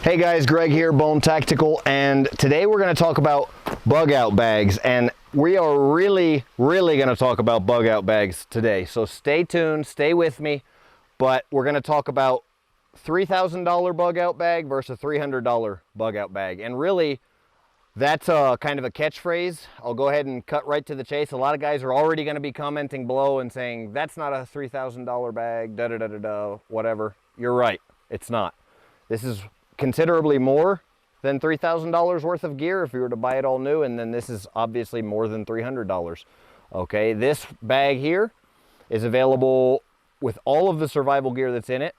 Hey guys, Greg here, Bone Tactical, and today we're going to talk about bug out bags, and we are really going to talk about bug out bags today. So stay tuned, stay with me, but we're going to talk about $3,000 bug out bag versus $300 bug out bag. And really, that's kind of a catchphrase. I'll go ahead and cut right to the chase. A lot of guys are already going to be commenting below and saying, that's not a $3,000 bag, da-da-da-da-da, whatever. You're right, it's not. This is considerably more than $3,000 worth of gear if you were to buy it all new, and then this is obviously more than $300. Okay, this bag here is available with all of the survival gear that's in it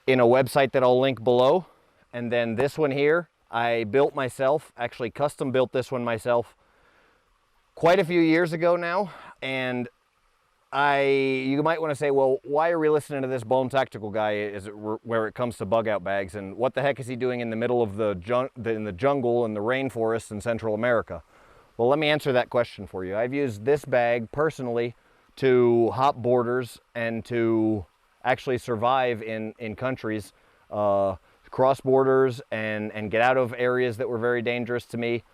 in a website that I'll link below. And then this one here, I built myself, actually custom built this one myself quite a few years ago now. And you might want to say, well, why are we listening to this Bone Tactical guy where it comes to bug out bags, and what the heck is he doing in the middle of in the jungle and the rainforests in Central America? Well, let me answer that question for you. I've used this bag personally to hop borders and to actually survive in countries, cross borders and get out of areas that were very dangerous to me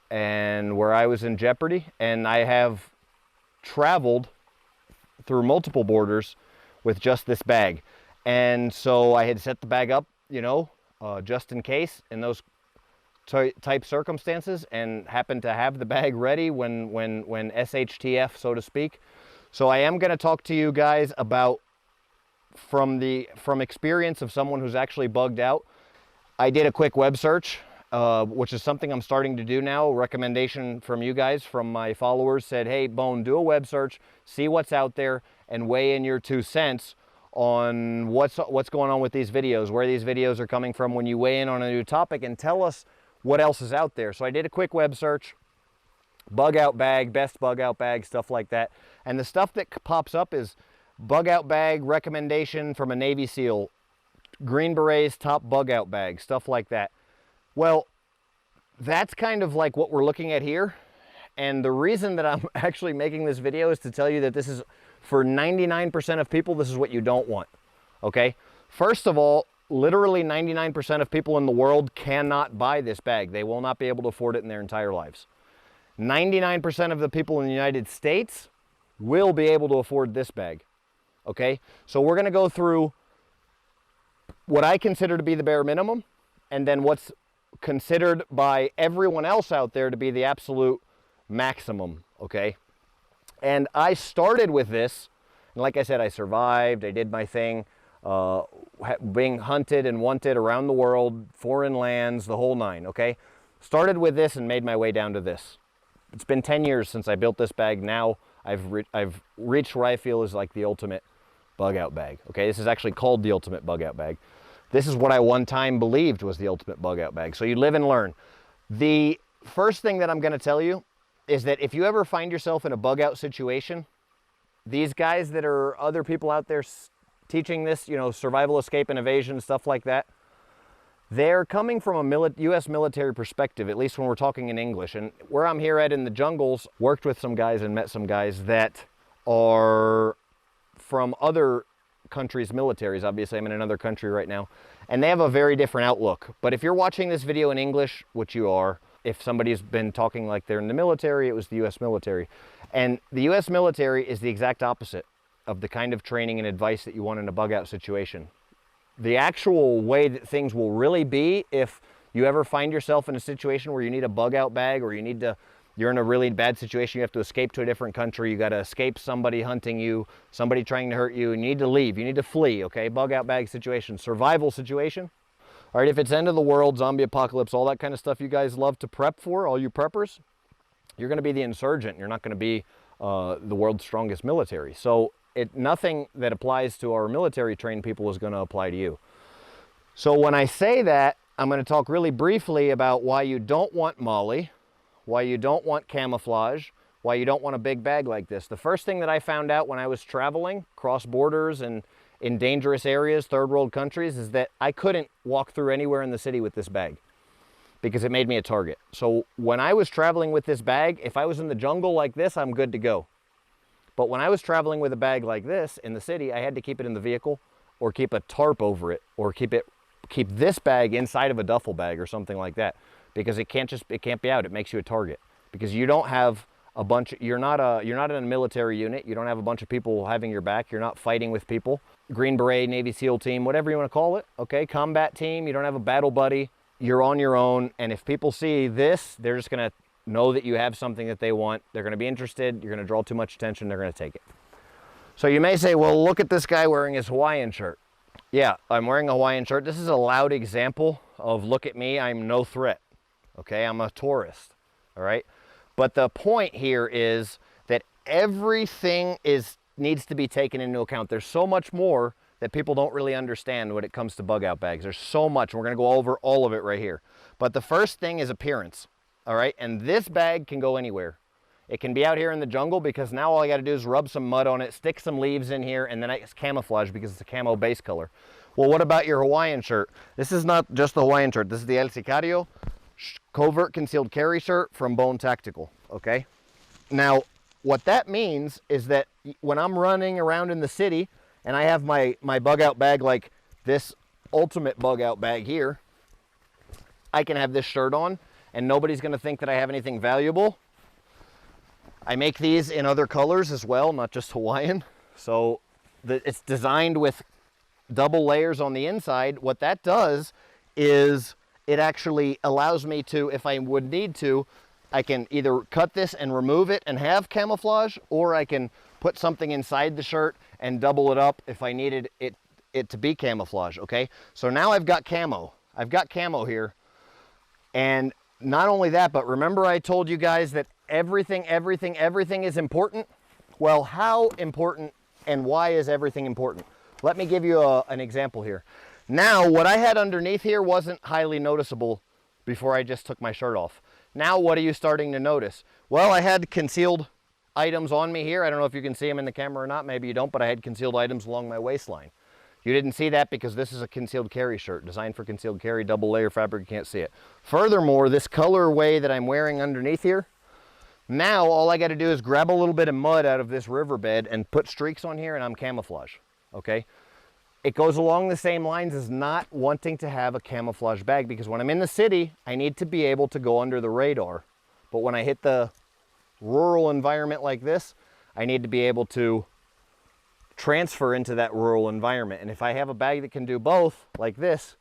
and where I was in jeopardy. And I have traveled through multiple borders with just this bag. And so I had set the bag up, you know, just in case in those type circumstances, and happened to have the bag ready when SHTF, so to speak. So I am going to talk to you guys about from experience of someone who's actually bugged out. I did a quick web search, which is something I'm starting to do now. A recommendation from you guys, from my followers, said, hey, Bone, do a web search, see what's out there, and weigh in your 2 cents on what's going on with these videos, where these videos are coming from when you weigh in on a new topic, and tell us what else is out there. So I did a quick web search, bug out bag, best bug out bag, stuff like that. And the stuff that pops up is bug out bag recommendation from a Navy SEAL, Green Berets top bug out bag, stuff like that. Well, that's kind of like what we're looking at here. And the reason that I'm actually making this video is to tell you that this is, for 99% of people, this is what you don't want, okay? First of all, literally 99% of people in the world cannot buy this bag. They will not be able to afford it in their entire lives. 99% of the people in the United States will be able to afford this bag, okay? So we're gonna go through what I consider to be the bare minimum, and then what's considered by everyone else out there to be the absolute maximum, okay? And I started with this, and like I said, I survived, I did my thing, being hunted and wanted around the world, foreign lands, the whole nine, okay? Started with this and made my way down to this. It's been 10 years since I built this bag. Now I've reached what I feel is like the ultimate bug out bag, okay? This is actually called the ultimate bug out bag. This is what I one time believed was the ultimate bug out bag. So you live and learn. The first thing that I'm going to tell you is that if you ever find yourself in a bug out situation, these guys that are other people out there teaching this, you know, survival, escape, and evasion, stuff like that, they're coming from a U.S. military perspective, at least when we're talking in English. And where I'm here at in the jungles, worked with some guys and met some guys that are from other countries' militaries. Obviously, I'm in another country right now, and they have a very different outlook. But if you're watching this video in English, which you are, if somebody's been talking like they're in the military, it was the U.S. military. And the U.S. military is the exact opposite of the kind of training and advice that you want in a bug out situation. The actual way that things will really be, if you ever find yourself in a situation where you need a bug out bag, or you're in a really bad situation, you have to escape to a different country, you got to escape somebody hunting you, somebody trying to hurt you, and you need to leave, you need to flee, okay? Bug out bag situation, survival situation. All right, if it's end of the world, zombie apocalypse, all that kind of stuff you guys love to prep for, all you preppers, you're going to be the insurgent. You're not going to be the world's strongest military. So nothing that applies to our military trained people is going to apply to you. So when I say that, I'm going to talk really briefly about why you don't want Molly, why you don't want camouflage, why you don't want a big bag like this. The first thing that I found out when I was traveling cross borders and in dangerous areas, third world countries, is that I couldn't walk through anywhere in the city with this bag because it made me a target. So when I was traveling with this bag, if I was in the jungle like this, I'm good to go. But when I was traveling with a bag like this in the city, I had to keep it in the vehicle, or keep a tarp over it, or keep it keep this bag inside of a duffel bag or something like that, because it can't be out. It makes you a target because you don't have a bunch, you're not in a military unit. You don't have a bunch of people having your back. You're not fighting with people. Green Beret, Navy SEAL team, whatever you want to call it, okay? Combat team, you don't have a battle buddy. You're on your own, and if people see this, they're just gonna know that you have something that they want. They're gonna be interested. You're gonna draw too much attention. They're gonna take it. So you may say, well, look at this guy wearing his Hawaiian shirt. Yeah, I'm wearing a Hawaiian shirt. This is a loud example of look at me, I'm no threat, okay? I'm a tourist, all right? But the point here is that everything needs to be taken into account. There's so much more that people don't really understand when it comes to bug out bags. There's so much, and we're gonna go over all of it right here. But the first thing is appearance, all right? And this bag can go anywhere. It can be out here in the jungle because now all I gotta do is rub some mud on it, stick some leaves in here, and then it's camouflage because it's a camo base color. Well, what about your Hawaiian shirt? This is not just the Hawaiian shirt. This is the El Sicario covert concealed carry shirt from Bone Tactical, okay? Now, what that means is that when I'm running around in the city and I have my bug out bag like this ultimate bug out bag here, I can have this shirt on and nobody's gonna think that I have anything valuable. I make these in other colors as well, not just Hawaiian. So it's designed with double layers on the inside. What that does is it actually allows me to, if I would need to, I can either cut this and remove it and have camouflage, or I can put something inside the shirt and double it up if I needed it to be camouflage, okay? So now I've got camo. I've got camo here. And not only that, but remember I told you guys that everything is important? Well, how important and why is everything important? Let me give you an example here. Now, what I had underneath here wasn't highly noticeable before I just took my shirt off. Now, what are you starting to notice? Well, I had concealed items on me here. I don't know if you can see them in the camera or not. Maybe you don't, but I had concealed items along my waistline. You didn't see that because this is a concealed carry shirt, designed for concealed carry, double layer fabric, you can't see it. Furthermore, this colorway that I'm wearing underneath here, now all I got to do is grab a little bit of mud out of this riverbed and put streaks on here and I'm camouflage, okay? It goes along the same lines as not wanting to have a camouflage bag, because when I'm in the city, I need to be able to go under the radar. But when I hit the rural environment like this, I need to be able to transfer into that rural environment. And if I have a bag that can do both, like this,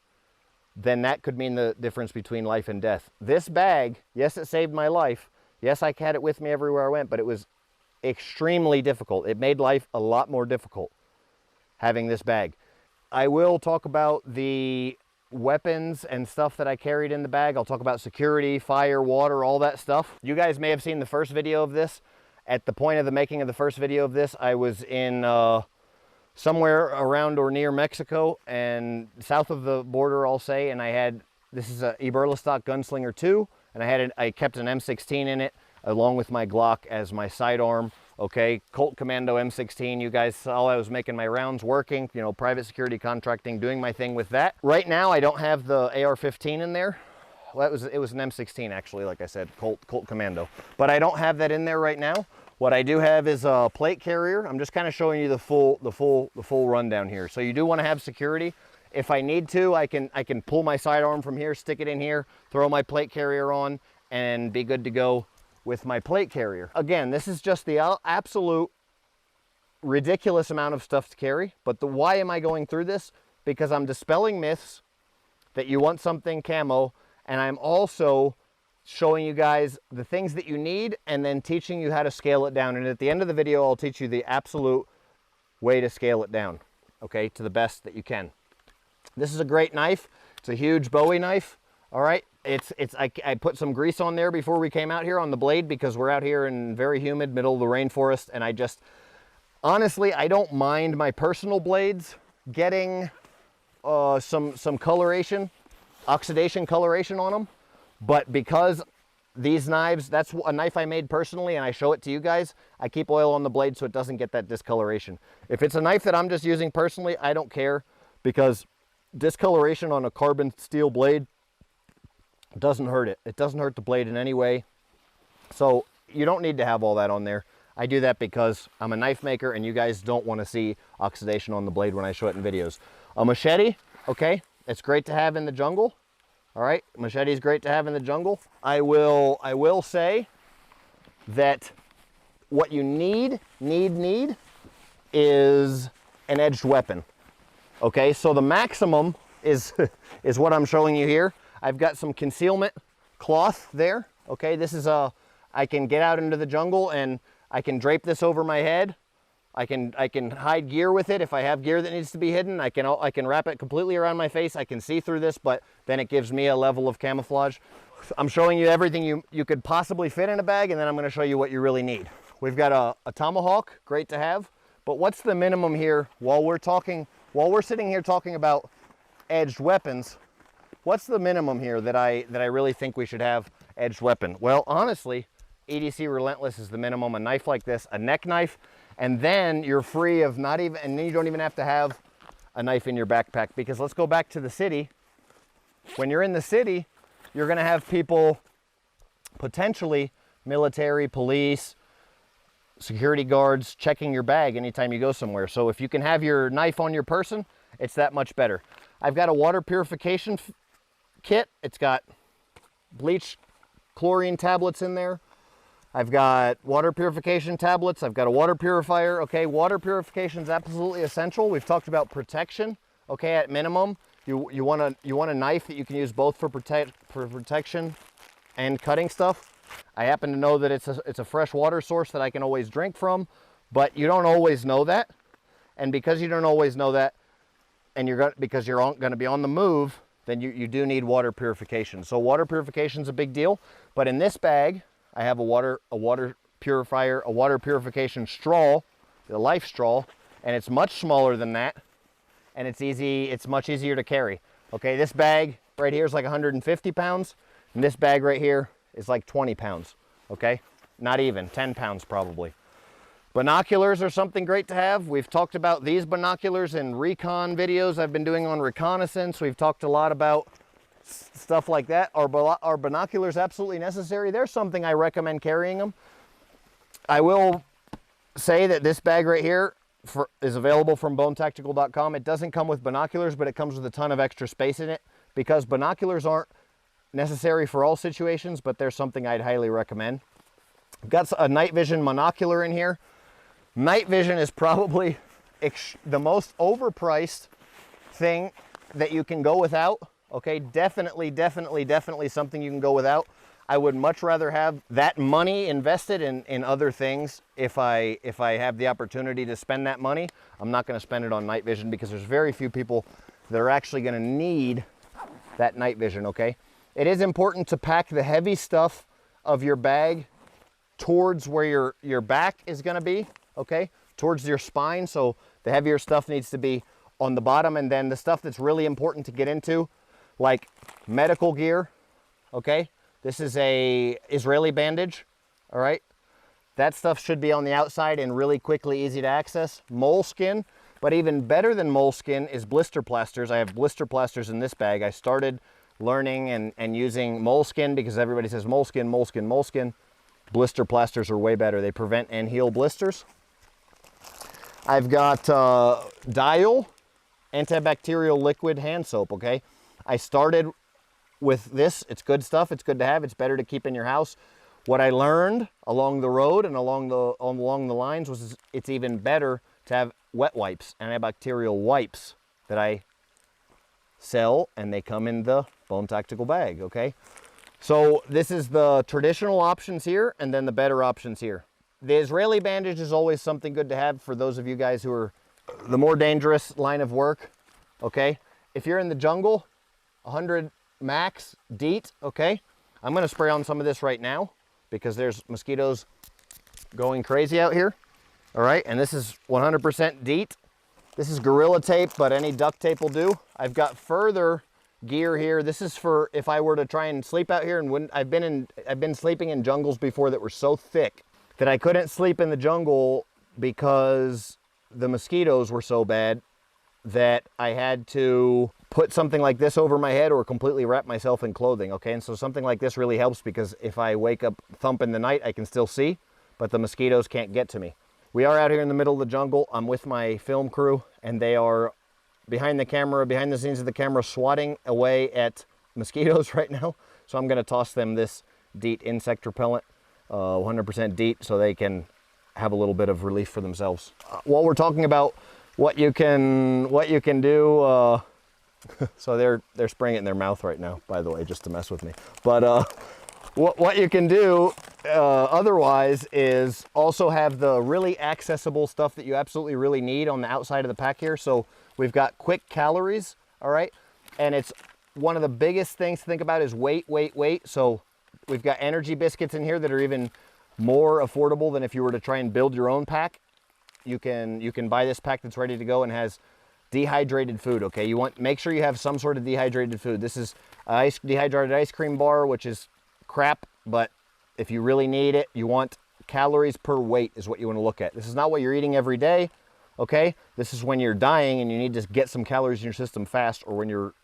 then that could mean the difference between life and death. This bag, yes, it saved my life. Yes, I had it with me everywhere I went, but it was extremely difficult. It made life a lot more difficult having this bag. I will talk about the weapons and stuff that I carried in the bag. I'll talk about security, fire, water, all that stuff. You guys may have seen the first video of this. At the point of the making of the first video of this, I was in somewhere around or near Mexico and south of the border, I'll say, and I had, this is a Eberlestock Gunslinger 2, and I kept an M16 in it along with my Glock as my sidearm. Okay, Colt Commando M16, you guys saw I was making my rounds, working, you know, private security contracting, doing my thing with that. Right now, I don't have the AR-15 in there. Well, it was an M16 actually, like I said, Colt Commando. But I don't have that in there right now. What I do have is a plate carrier. I'm just kind of showing you the full rundown here. So you do want to have security. If I need to, I can pull my sidearm from here, stick it in here, throw my plate carrier on, and be good to go with my plate carrier. Again, this is just the absolute ridiculous amount of stuff to carry. But why am I going through this? Because I'm dispelling myths that you want something camo, and I'm also showing you guys the things that you need and then teaching you how to scale it down. And at the end of the video, I'll teach you the absolute way to scale it down, okay, to the best that you can. This is a great knife. It's a huge Bowie knife, all right? I put some grease on there before we came out here on the blade because we're out here in very humid middle of the rainforest, and honestly, I don't mind my personal blades getting some coloration, oxidation coloration on them. But because these knives, that's a knife I made personally and I show it to you guys, I keep oil on the blade so it doesn't get that discoloration. If it's a knife that I'm just using personally, I don't care, because discoloration on a carbon steel blade doesn't hurt it. It doesn't hurt the blade in any way. So you don't need to have all that on there. I do that because I'm a knife maker and you guys don't want to see oxidation on the blade when I show it in videos. A machete, okay? It's great to have in the jungle. All right, machete is great to have in the jungle. I will say that what you need is an edged weapon. Okay, so the maximum is is what I'm showing you here. I've got some concealment cloth there. Okay, this is I can get out into the jungle and I can drape this over my head. I can hide gear with it if I have gear that needs to be hidden. I can wrap it completely around my face. I can see through this, but then it gives me a level of camouflage. I'm showing you everything you could possibly fit in a bag, and then I'm going to show you what you really need. We've got a tomahawk, great to have. But what's the minimum here while we're sitting here talking about edged weapons? What's the minimum here that I really think we should have edged weapon? Well, honestly, EDC Relentless is the minimum. A knife like this, a neck knife, and then you're free of and then you don't even have to have a knife in your backpack, because let's go back to the city. When you're in the city, you're gonna have people, potentially military, police, security guards, checking your bag anytime you go somewhere. So if you can have your knife on your person, it's that much better. I've got a water purification kit. It's got bleach, chlorine tablets in there. I've got water purification tablets. I've got a water purifier. Okay, water purification is absolutely essential. We've talked about protection. Okay, at minimum, you want a knife that you can use both for protection and cutting stuff. I happen to know that it's a fresh water source that I can always drink from, but you don't always know that. And because you don't always know that, and because you're going to be on the move, then you do need water purification. So water purification is a big deal. But in this bag, I have a water purifier, a water purification straw, the Life straw, and it's much smaller than that, and it's much easier to carry. Okay, this bag right here is like 150 pounds, and this bag right here is like 20 pounds. Okay, not even 10 pounds probably. Binoculars are something great to have. We've talked about these binoculars in recon videos I've been doing on reconnaissance. We've talked a lot about stuff like that. Are binoculars absolutely necessary? There's something I recommend carrying them. I will say that this bag right here is available from bonetactical.com. It doesn't come with binoculars, but it comes with a ton of extra space in it, because binoculars aren't necessary for all situations, but there's something I'd highly recommend. I've got a night vision monocular in here. Night vision is probably the most overpriced thing that you can go without. Okay, definitely something you can go without. I would much rather have that money invested in other things. If I have the opportunity to spend that money, I'm not going to spend it on night vision, because there's very few people that are actually going to need that night vision. Okay, it is important to pack the heavy stuff of your bag towards where your back is going to be. Okay, towards your spine. So the heavier stuff needs to be on the bottom, and then the stuff that's really important to get into, like medical gear. Okay, this is a Israeli bandage. All right, that stuff should be on the outside and really quickly easy to access. Moleskin, but even better than moleskin is blister plasters. I have blister plasters in this bag. I started learning and using moleskin because everybody says moleskin. Blister plasters are way better. They prevent and heal blisters. I've got Dial antibacterial liquid hand soap. Okay, I started with this. It's good stuff. It's good to have. It's better to keep in your house. What I learned along the road and along the lines was it's even better to have wet wipes, antibacterial wipes that I sell, and they come in the Bone Tactical bag. Okay, so this is the traditional options here, and then the better options here. The Israeli bandage is always something good to have for those of you guys who are the more dangerous line of work. Okay, if you're in the jungle, 100 max DEET. Okay, I'm going to spray on some of this right now because there's mosquitoes going crazy out here. All right, and this is 100% DEET. This is Gorilla Tape, but any duct tape will do. I've got further gear here. This is for if I were to try and sleep out here, and I've been sleeping in jungles before that were so thick that I couldn't sleep in the jungle because the mosquitoes were so bad that I had to put something like this over my head or completely wrap myself in clothing. Okay, and so something like this really helps because if I wake up thump in the night, I can still see, but the mosquitoes can't get to me. We are out here in the middle of the jungle. I'm with my film crew, and they are behind the scenes of the camera, swatting away at mosquitoes right now. So I'm going to toss them this DEET insect repellent, 100% DEET, so they can have a little bit of relief for themselves. While we're talking about what you can do, so they're spraying it in their mouth right now, by the way, just to mess with me. But what you can do otherwise is also have the really accessible stuff that you absolutely really need on the outside of the pack here. So we've got quick calories, all right? And it's one of the biggest things to think about is weight. So we've got energy biscuits in here that are even more affordable than if you were to try and build your own pack. You can buy this pack that's ready to go and has dehydrated food, okay? Make sure you have some sort of dehydrated food. This is a dehydrated ice cream bar, which is crap, but if you really need it, you want calories per weight is what you want to look at. This is not what you're eating every day, okay? This is when you're dying and you need to get some calories in your system fast, or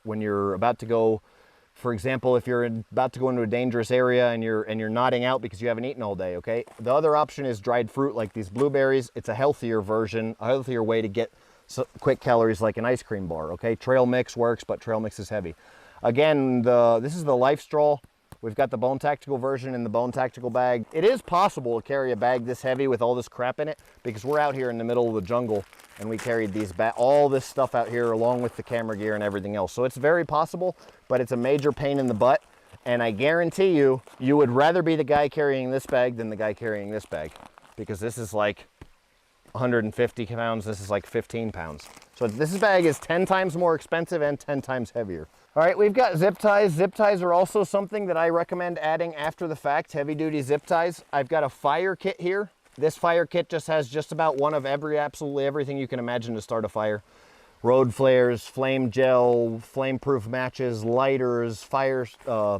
when you're about to go, for example, if you're about to go into a dangerous area and you're nodding out because you haven't eaten all day, okay? The other option is dried fruit like these blueberries. It's a healthier version, a healthier way to get quick calories like an ice cream bar, okay? Trail mix works, but trail mix is heavy. Again, this is the Life Straw. We've got the Bone Tactical version in the Bone Tactical bag. It is possible to carry a bag this heavy with all this crap in it, because we're out here in the middle of the jungle and we carried all this stuff out here along with the camera gear and everything else. So it's very possible, but it's a major pain in the butt. And I guarantee you would rather be the guy carrying this bag than the guy carrying this bag, because this is like 150 pounds, this is like 15 pounds. So this bag is 10 times more expensive and 10 times heavier. All right, we've got zip ties. Zip ties are also something that I recommend adding after the fact, heavy duty zip ties. I've got a fire kit here. This fire kit just has just about one of absolutely everything you can imagine to start a fire. Road flares, flame gel, flame-proof matches, lighters,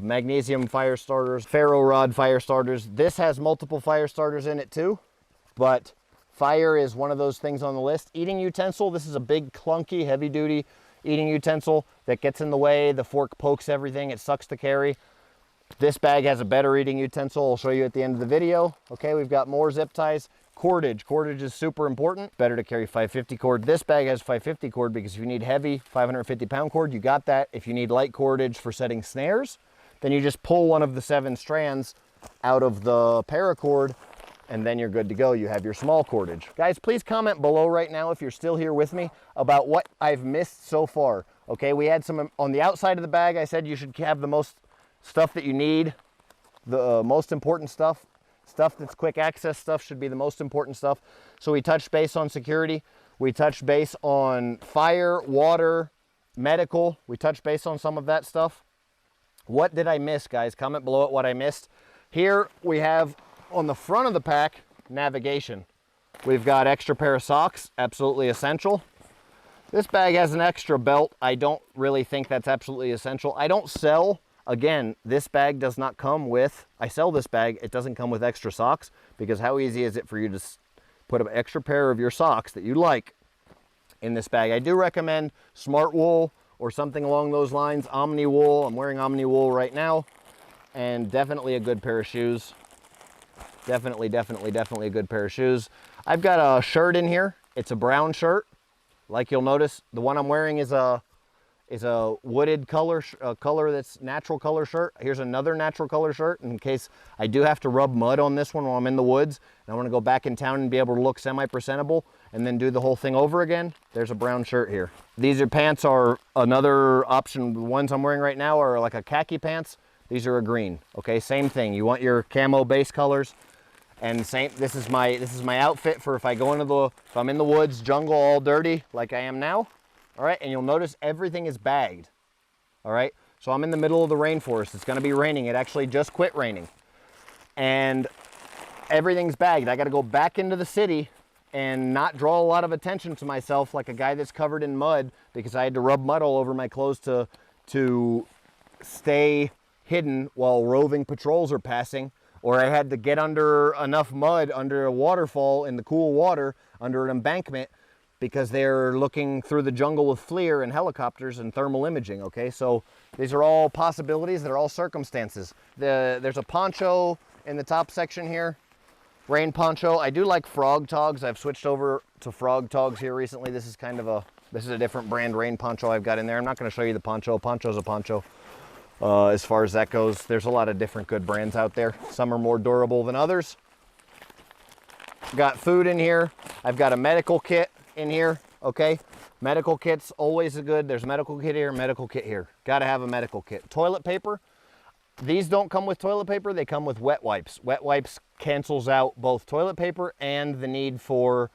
magnesium fire starters, ferro rod fire starters. This has multiple fire starters in it too, but fire is one of those things on the list. Eating utensil, this is a big, clunky, heavy-duty eating utensil that gets in the way. The fork pokes everything. It sucks to carry. This bag has a better eating utensil. I'll show you at the end of the video. Okay, we've got more zip ties. Cordage. Cordage is super important. Better to carry 550 cord. This bag has 550 cord because if you need heavy 550 pound cord, you got that. If you need light cordage for setting snares, then you just pull one of the 7 strands out of the paracord and then you're good to go. You have your small cordage. Guys, please comment below right now if you're still here with me about what I've missed so far. Okay, we had some on the outside of the bag. I said you should have the most stuff that you need, the most important stuff. Stuff that's quick access stuff should be the most important stuff. So we touched base on security. We touched base on fire, water, medical. We touched base on some of that stuff. What did I miss, guys? Comment below at what I missed. Here we have on the front of the pack, navigation. We've got extra pair of socks, absolutely essential. This bag has an extra belt. I don't really think that's absolutely essential. I don't sell, again, this bag does not come with, I sell this bag, it doesn't come with extra socks, because how easy is it for you to put an extra pair of your socks that you like in this bag? I do recommend Smart Wool or something along those lines, Omni Wool. I'm wearing Omni Wool right now, and definitely a good pair of shoes. Definitely a good pair of shoes. I've got a shirt in here. It's a brown shirt. Like you'll notice, the one I'm wearing is a wooded color, color that's natural color shirt. Here's another natural color shirt in case I do have to rub mud on this one while I'm in the woods and I want to go back in town and be able to look semi-presentable and then do the whole thing over again. There's a brown shirt here. Pants are another option. The ones I'm wearing right now are like a khaki pants. These are a green. Okay, same thing. You want your camo base colors. And this is my outfit for if I go if I'm in the woods, jungle, all dirty like I am now. All right, and you'll notice everything is bagged. All right, so I'm in the middle of the rainforest. It's gonna be raining. It actually just quit raining. And everything's bagged. I gotta go back into the city and not draw a lot of attention to myself like a guy that's covered in mud because I had to rub mud all over my clothes to stay hidden while roving patrols are passing. Or I had to get under enough mud under a waterfall in the cool water under an embankment because they're looking through the jungle with FLIR and helicopters and thermal imaging, okay? So these are all possibilities, they're all circumstances. There's a poncho in the top section here, rain poncho. I do like frog togs. I've switched over to frog togs here recently. This is kind of This is a different brand rain poncho I've got in there. I'm not going to show you the poncho. Poncho's a poncho. As far as that goes, there's a lot of different good brands out there. Some are more durable than others. Got food in here. I've got a medical kit in here, okay? Medical kit's always a good. There's a medical kit here, medical kit here. Got to have a medical kit. Toilet paper. These don't come with toilet paper. They come with wet wipes. Wet wipes cancels out both toilet paper and the need for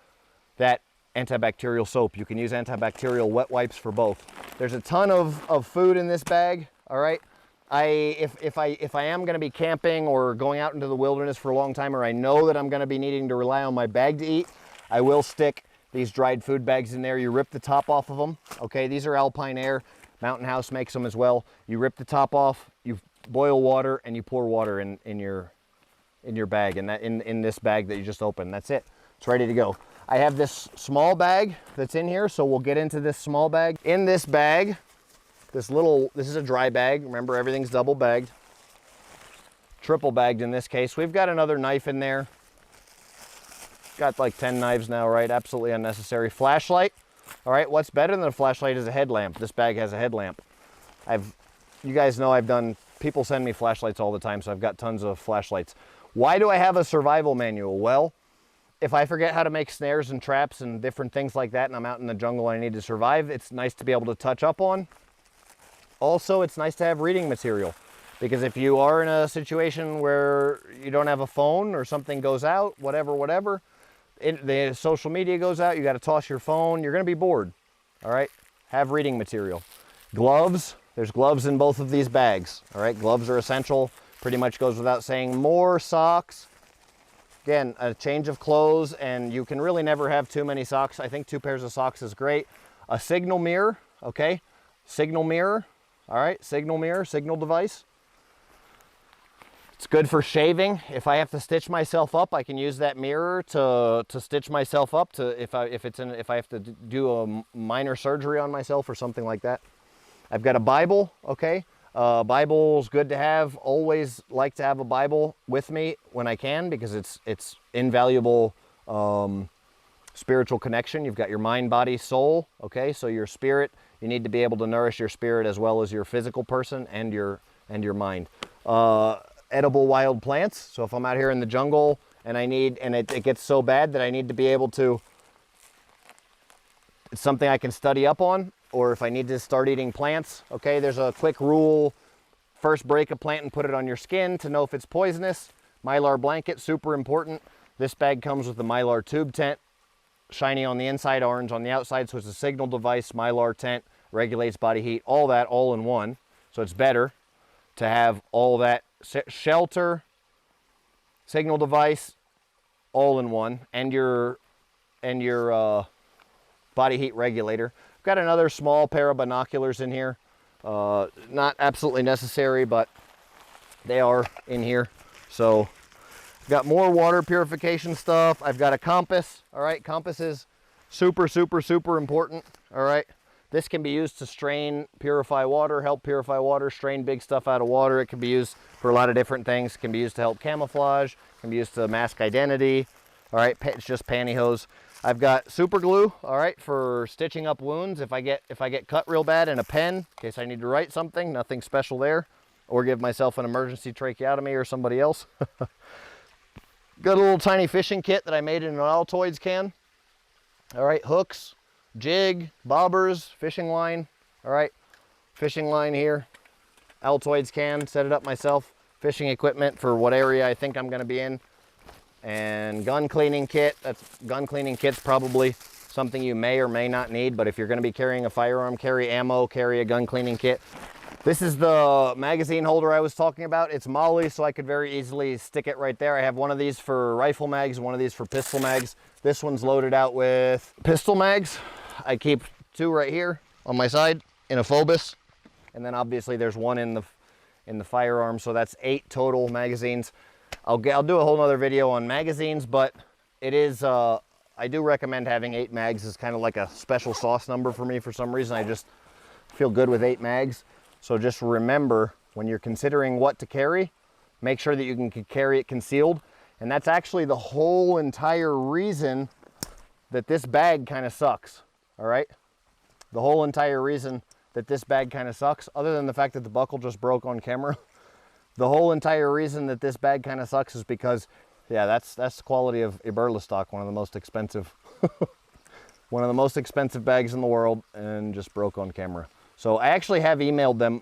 that antibacterial soap. You can use antibacterial wet wipes for both. There's a ton of food in this bag, all right? If I am going to be camping or going out into the wilderness for a long time, or I know that I'm going to be needing to rely on my bag to eat, I will stick these dried food bags in there. You rip the top off of them, okay? These are Alpine Air. Mountain House makes them as well. You rip the top off, you boil water, and you pour water in your bag, and that in this bag that you just opened. That's it. It's ready to go. I have this small bag that's in here, so we'll get into this small bag. In this bag, this is a dry bag. Remember, everything's double bagged. Triple bagged in this case. We've got another knife in there. Got like 10 knives now, right? Absolutely unnecessary. Flashlight. All right, what's better than a flashlight is a headlamp. This bag has a headlamp. You guys know people send me flashlights all the time, so I've got tons of flashlights. Why do I have a survival manual? Well, if I forget how to make snares and traps and different things like that, and I'm out in the jungle and I need to survive, it's nice to be able to touch up on. Also, it's nice to have reading material, because if you are in a situation where you don't have a phone or something goes out, whatever, the social media goes out, you got to toss your phone, you're going to be bored. All right, have reading material. Gloves. There's gloves in both of these bags. All right, gloves are essential. Pretty much goes without saying. More socks. Again, a change of clothes, and you can really never have too many socks. I think 2 pairs of socks is great. A signal mirror, okay? Signal mirror, all right? Signal mirror, signal device. It's good for shaving. If I have to stitch myself up, I can use that mirror to stitch myself up. If I have to do a minor surgery on myself or something like that. I've got a Bible, okay? Bible's good to have. Always like to have a Bible with me when I can, because it's invaluable spiritual connection. You've got your mind, body, soul, okay? So your spirit, you need to be able to nourish your spirit as well as your physical person and your mind. Edible wild plants. So if I'm out here in the jungle and it gets so bad that I need to be able to, it's something I can study up on, or if I need to start eating plants, okay, there's a quick rule. First, break a plant and put it on your skin to know if it's poisonous. Mylar blanket, super important. This bag comes with the Mylar tube tent, shiny on the inside, orange on the outside, so it's a signal device. Mylar tent regulates body heat, all that all in one. So it's better to have all that. Shelter, signal device, all in one, and your body heat regulator. I've got another small pair of binoculars in here. Not absolutely necessary, but they are in here. So I've got more water purification stuff. I've got a compass. All right, compass is super important. All right. This can be used to strain, purify water, help purify water, strain big stuff out of water. It can be used for a lot of different things. It can be used to help camouflage, it can be used to mask identity. All right, it's just pantyhose. I've got super glue, all right, for stitching up wounds. If I get cut real bad, and a pen, in case I need to write something, nothing special there, or give myself an emergency tracheotomy or somebody else. Got a little tiny fishing kit that I made in an Altoids can. All right, hooks, jig, bobbers, fishing line. All right, fishing line here. Altoids can, set it up myself. Fishing equipment for what area I think I'm going to be in. And gun cleaning kit. Gun cleaning kit's probably something you may or may not need, but if you're going to be carrying a firearm, carry ammo, carry a gun cleaning kit. This is the magazine holder I was talking about. It's MOLLE, so I could very easily stick it right there. I have one of these for rifle mags, one of these for pistol mags. This one's loaded out with pistol mags. I keep 2 right here on my side in a Phobos, and then obviously there's one in the firearm, so that's 8 total magazines. I'll do a whole nother video on magazines, but it is I do recommend having 8 mags. Is kind of like a special sauce number for me for some reason. I just feel good with 8 mags. So just remember, when you're considering what to carry, make sure that you can carry it concealed. And that's actually the whole entire reason that this bag kind of sucks. All right, The whole entire reason that this bag kind of sucks, other than the fact that the buckle just broke on camera, the whole entire reason that this bag kind of sucks is because, yeah, that's the quality of Iberla stock, one of the most expensive, one of the most expensive bags in the world, and just broke on camera. So I actually have emailed them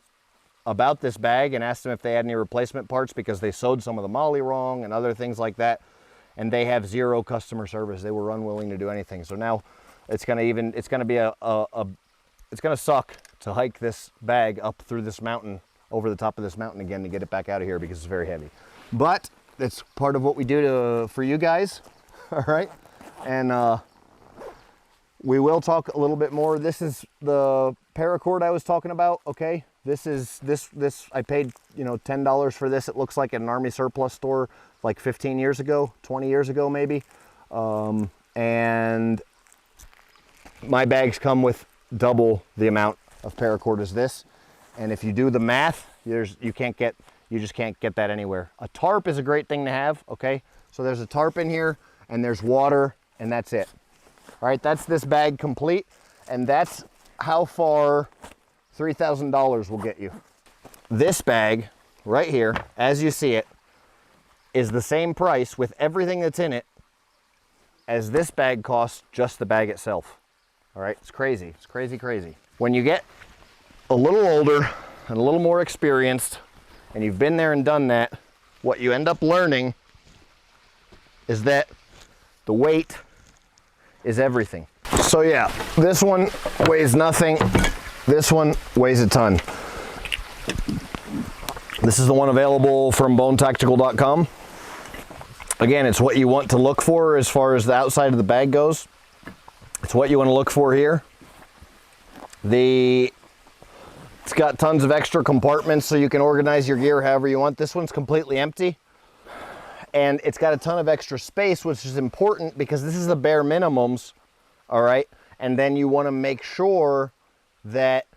about this bag and asked them if they had any replacement parts, because they sewed some of the molly wrong and other things like that, and they have zero customer service. They were unwilling to do anything. So now it's gonna suck to hike this bag up through this mountain, over the top of this mountain again, to get it back out of here because it's very heavy. But it's part of what we do for you guys, all right? And we will talk a little bit more. This is the paracord I was talking about, okay? This I paid, you know, $10 for this. It looks like at an Army surplus store like 15 years ago, 20 years ago maybe. And my bags come with double the amount of paracord as this. And if you do the math, you just can't get that anywhere. A tarp is a great thing to have, okay? So there's a tarp in here, and there's water, and that's it. All right, that's this bag complete, and that's how far $3,000 will get you. This bag right here, as you see it, is the same price with everything that's in it as this bag costs, just the bag itself. All right, it's crazy. It's crazy, crazy. When you get a little older and a little more experienced, and you've been there and done that, what you end up learning is that the weight is everything. So yeah, this one weighs nothing. This one weighs a ton. This is the one available from bonetactical.com. Again, it's what you want to look for as far as the outside of the bag goes. It's what you want to look for here. It's got tons of extra compartments so you can organize your gear however you want. This one's completely empty. And it's got a ton of extra space, which is important because this is the bare minimums, all right? And then you want to make sure that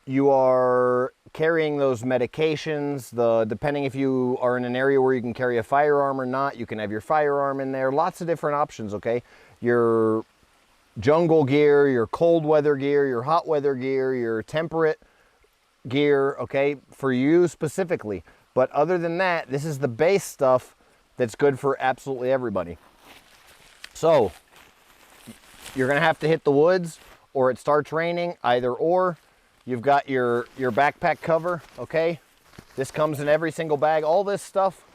you are carrying those medications, depending if you are in an area where you can carry a firearm or not, you can have your firearm in there. Lots of different options, okay? Your jungle gear, your cold weather gear, your hot weather gear, your temperate gear, okay, for you specifically. But other than that, this is the base stuff that's good for absolutely everybody. So you're gonna have to hit the woods or it starts raining, either or. You've got your backpack cover, okay? This comes in every single bag. All this stuff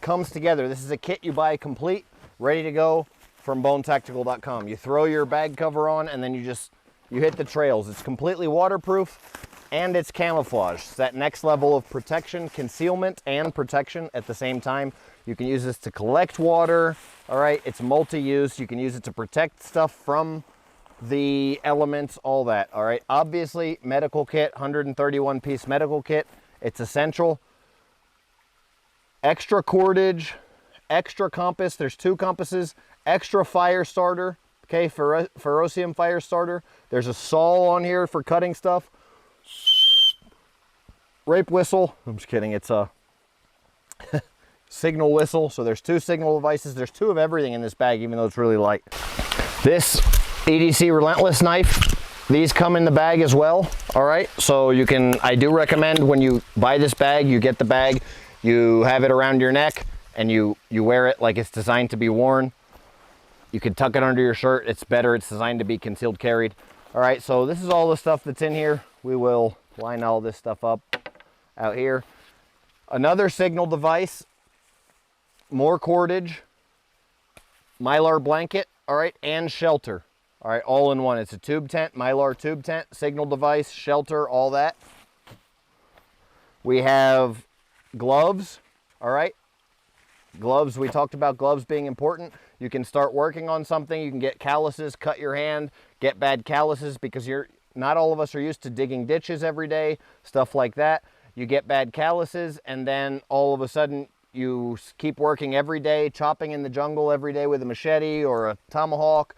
comes together. This is a kit you buy complete, ready to go from bonetactical.com. You throw your bag cover on and then you hit the trails. It's completely waterproof and it's camouflage. It's that next level of protection, concealment and protection at the same time. You can use this to collect water, all right? It's multi-use. You can use it to protect stuff from the elements, all that, all right? Obviously, medical kit, 131-piece medical kit. It's essential. Extra cordage, extra compass. There's 2 compasses. Extra fire starter, okay, ferrocium fire starter. There's a saw on here for cutting stuff. Rape whistle. I'm just kidding. It's a signal whistle. So there's 2 signal devices. There's 2 of everything in this bag, even though it's really light. This EDC Relentless knife, these come in the bag as well, all right? So I do recommend when you buy this bag, you get the bag, you have it around your neck, and you wear it like it's designed to be worn. You can tuck it under your shirt. It's better. It's designed to be concealed carried. All right, so this is all the stuff that's in here. We will line all this stuff up out here. Another signal device, more cordage, Mylar blanket, all right, and shelter. All right, all in one. It's a tube tent, Mylar tube tent, signal device, shelter, all that. We have gloves, all right? Gloves, we talked about gloves being important. You can start working on something. You can get calluses, cut your hand, get bad calluses because not all of us are used to digging ditches every day, stuff like that. You get bad calluses and then all of a sudden you keep working every day, chopping in the jungle every day with a machete or a tomahawk,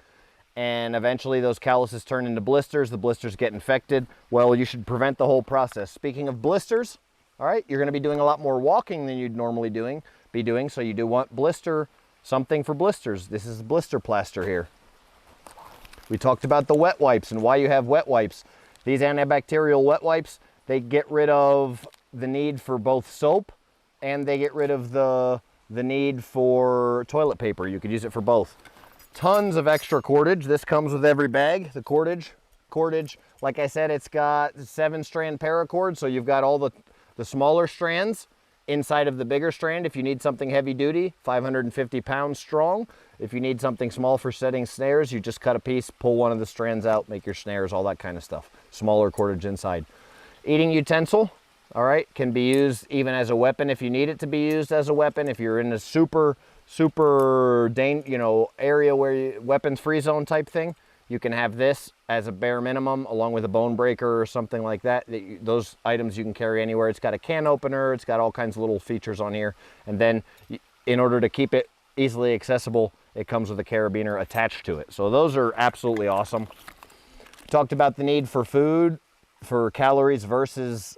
and eventually those calluses turn into blisters. The blisters get infected. Well, you should prevent the whole process. Speaking of blisters, all right, you're going to be doing a lot more walking than you'd normally be doing, so you do want something for blisters. This is blister plaster here. We talked about the wet wipes and why you have wet wipes. These antibacterial wet wipes, they get rid of the need for both soap and they get rid of the need for toilet paper. You could use it for both. Tons of extra cordage. This comes with every bag, the cordage. Like I said, it's got 7-strand paracord, so you've got all the smaller strands inside of the bigger strand. If you need something heavy duty, 550 pounds strong. If you need something small for setting snares, you just cut a piece, pull one of the strands out, make your snares, all that kind of stuff. Smaller cordage inside. Eating utensil, all right, can be used even as a weapon if you need it to be used as a weapon. If you're in a super area where weapons free zone type thing, you can have this as a bare minimum along with a bone breaker or something like that. Those items you can carry anywhere. It's got a can opener, it's got all kinds of little features on here. And then in order to keep it easily accessible, it comes with a carabiner attached to it. So those are absolutely awesome. Talked about the need for food, for calories versus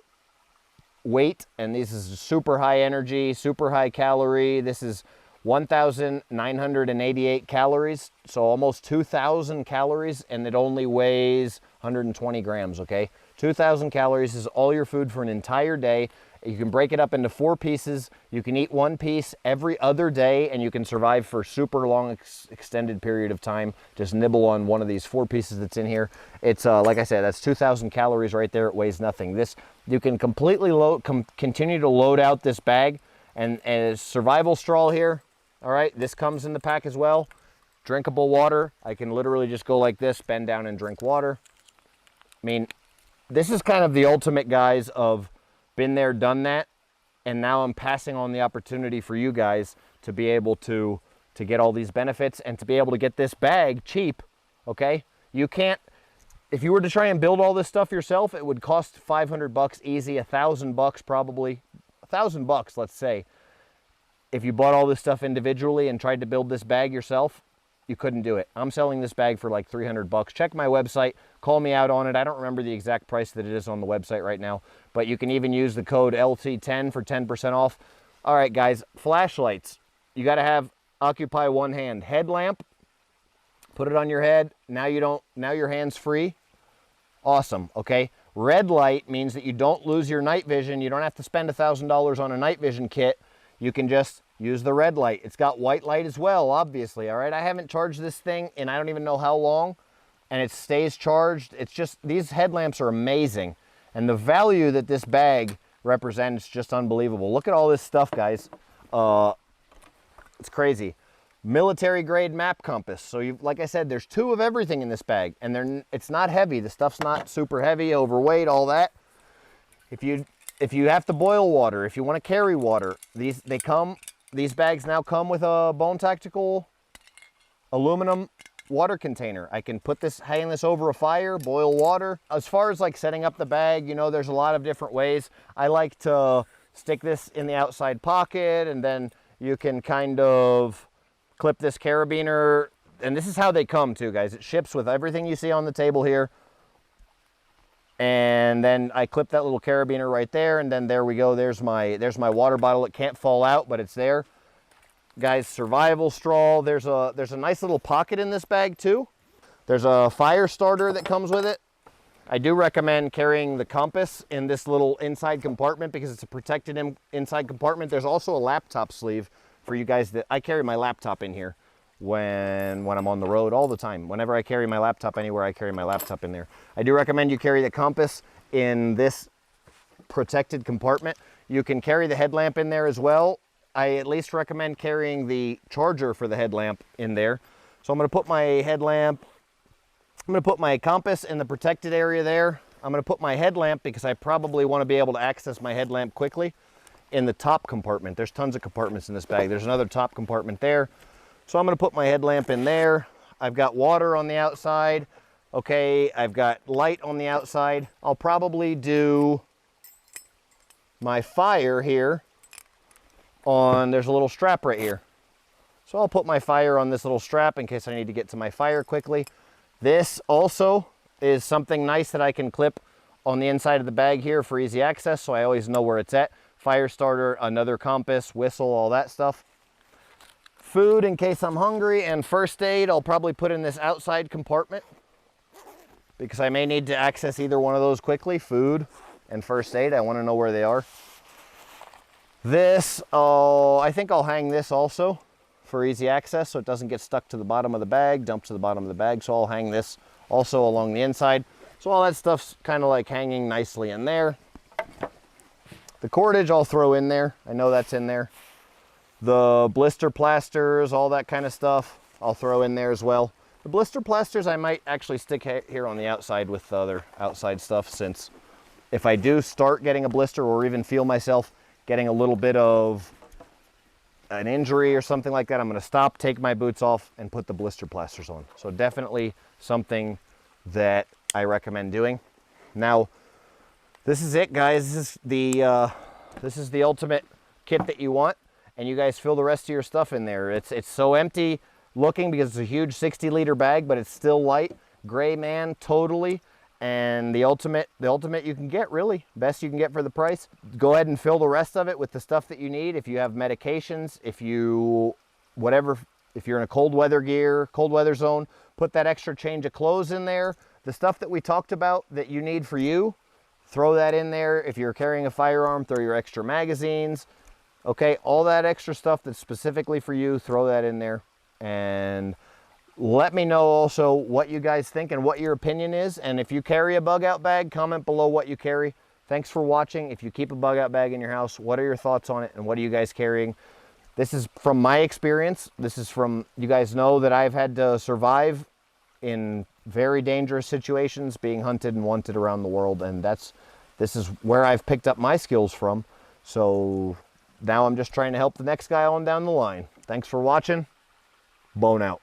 weight, and this is super high energy, super high calorie. This is 1,988 calories, so almost 2,000 calories, and it only weighs 120 grams, okay? 2,000 calories is all your food for an entire day. You can break it up into 4 pieces. You can eat 1 piece every other day, and you can survive for super long, extended period of time. Just nibble on one of these 4 pieces that's in here. It's, like I said, that's 2,000 calories right there. It weighs nothing. This, you can completely continue to load out this bag, and as survival straw here, all right, this comes in the pack as well. Drinkable water. I can literally just go like this, bend down and drink water. I mean, this is kind of the ultimate, guys, of been there, done that, and now I'm passing on the opportunity for you guys to be able to get all these benefits and to be able to get this bag cheap, okay? You can't, if you were to try and build all this stuff yourself, it would cost 500 bucks easy, 1,000 bucks probably, 1,000 bucks, let's say. If you bought all this stuff individually and tried to build this bag yourself, you couldn't do it. I'm selling this bag for like 300 bucks. Check my website, call me out on it. I don't remember the exact price that it is on the website right now, but you can even use the code LT10 for 10% off. All right, guys, flashlights. You got to occupy one hand. Headlamp, put it on your head. Now your hand's free. Awesome, okay? Red light means that you don't lose your night vision. You don't have to spend $1,000 on a night vision kit. You can just use the red light. It's got white light as well, obviously, all right? I haven't charged this thing in I don't even know how long, and it stays charged. It's just, these headlamps are amazing, and the value that this bag represents just unbelievable. Look at all this stuff, guys. It's crazy. Military grade map compass. So like I said, there's 2 of everything in this bag, and it's not heavy. The stuff's not super heavy, overweight, all that. If you have to boil water, if you want to carry water, these bags now come with a Bone Tactical aluminum water container. I can hang this over a fire, boil water. As far as like setting up the bag, you know, there's a lot of different ways. I like to stick this in the outside pocket, and then you can kind of clip this carabiner. And this is how they come too, guys. It ships with everything you see on the table here. And then I clip that little carabiner right there, and then there we go. There's my water bottle. It can't fall out, but it's there. Guys, survival straw. There's a nice little pocket in this bag too. There's a fire starter that comes with it. I do recommend carrying the compass in this little inside compartment because it's a protected inside compartment. There's also a laptop sleeve for you guys. I carry my laptop in here when I'm on the road all the time. Whenever I carry my laptop anywhere, I carry my laptop in there. I do recommend you carry the compass in this protected compartment. You can carry the headlamp in there as well. I at least recommend carrying the charger for the headlamp in there. So I'm going to put my headlamp, I'm going to put my compass in the protected area there. I'm going to put my headlamp, because I probably want to be able to access my headlamp quickly, in the top compartment. There's tons of compartments in this bag. There's another top compartment there. So I'm going to put my headlamp in there. I've got water on the outside. Okay, I've got light on the outside. I'll probably do my fire here there's a little strap right here. So I'll put my fire on this little strap in case I need to get to my fire quickly. This also is something nice that I can clip on the inside of the bag here for easy access, so I always know where it's at. Fire starter, another compass, whistle, all that stuff. Food in case I'm hungry, and first aid I'll probably put in this outside compartment. because I may need to access either one of those quickly, food and first aid. I want to know where they are. This, I think I'll hang this also for easy access so it doesn't get stuck to the bottom of the bag, dump to the bottom of the bag. So I'll hang this also along the inside. So all that stuff's kind of like hanging nicely in there. The cordage I'll throw in there. I know that's in there. The blister plasters, all that kind of stuff, I'll throw in there as well. The blister plasters I might actually stick here on the outside with the other outside stuff, since if I do start getting a blister or even feel myself getting a little bit of an injury or something like that, I'm going to stop, take my boots off, and put the blister plasters on. So definitely something that I recommend doing. Now, this is it, guys. This is the ultimate kit that you want, and you guys fill the rest of your stuff in there. It's so empty looking because it's a huge 60-liter bag, but it's still light. Grayman, totally. And the ultimate you can get, really. Best you can get for the price. Go ahead and fill the rest of it with the stuff that you need. If you have medications, if you're in a cold weather zone, put that extra change of clothes in there. The stuff that we talked about that you need for you, throw that in there. If you're carrying a firearm, throw your extra magazines. Okay, all that extra stuff that's specifically for you, throw that in there. And let me know also what you guys think and what your opinion is. And if you carry a bug out bag, comment below what you carry. Thanks for watching. If you keep a bug out bag in your house, what are your thoughts on it and what are you guys carrying? This is from my experience. This is from, you guys know that I've had to survive in very dangerous situations, being hunted and wanted around the world. And this is where I've picked up my skills from. So now I'm just trying to help the next guy on down the line. Thanks for watching. Bone out.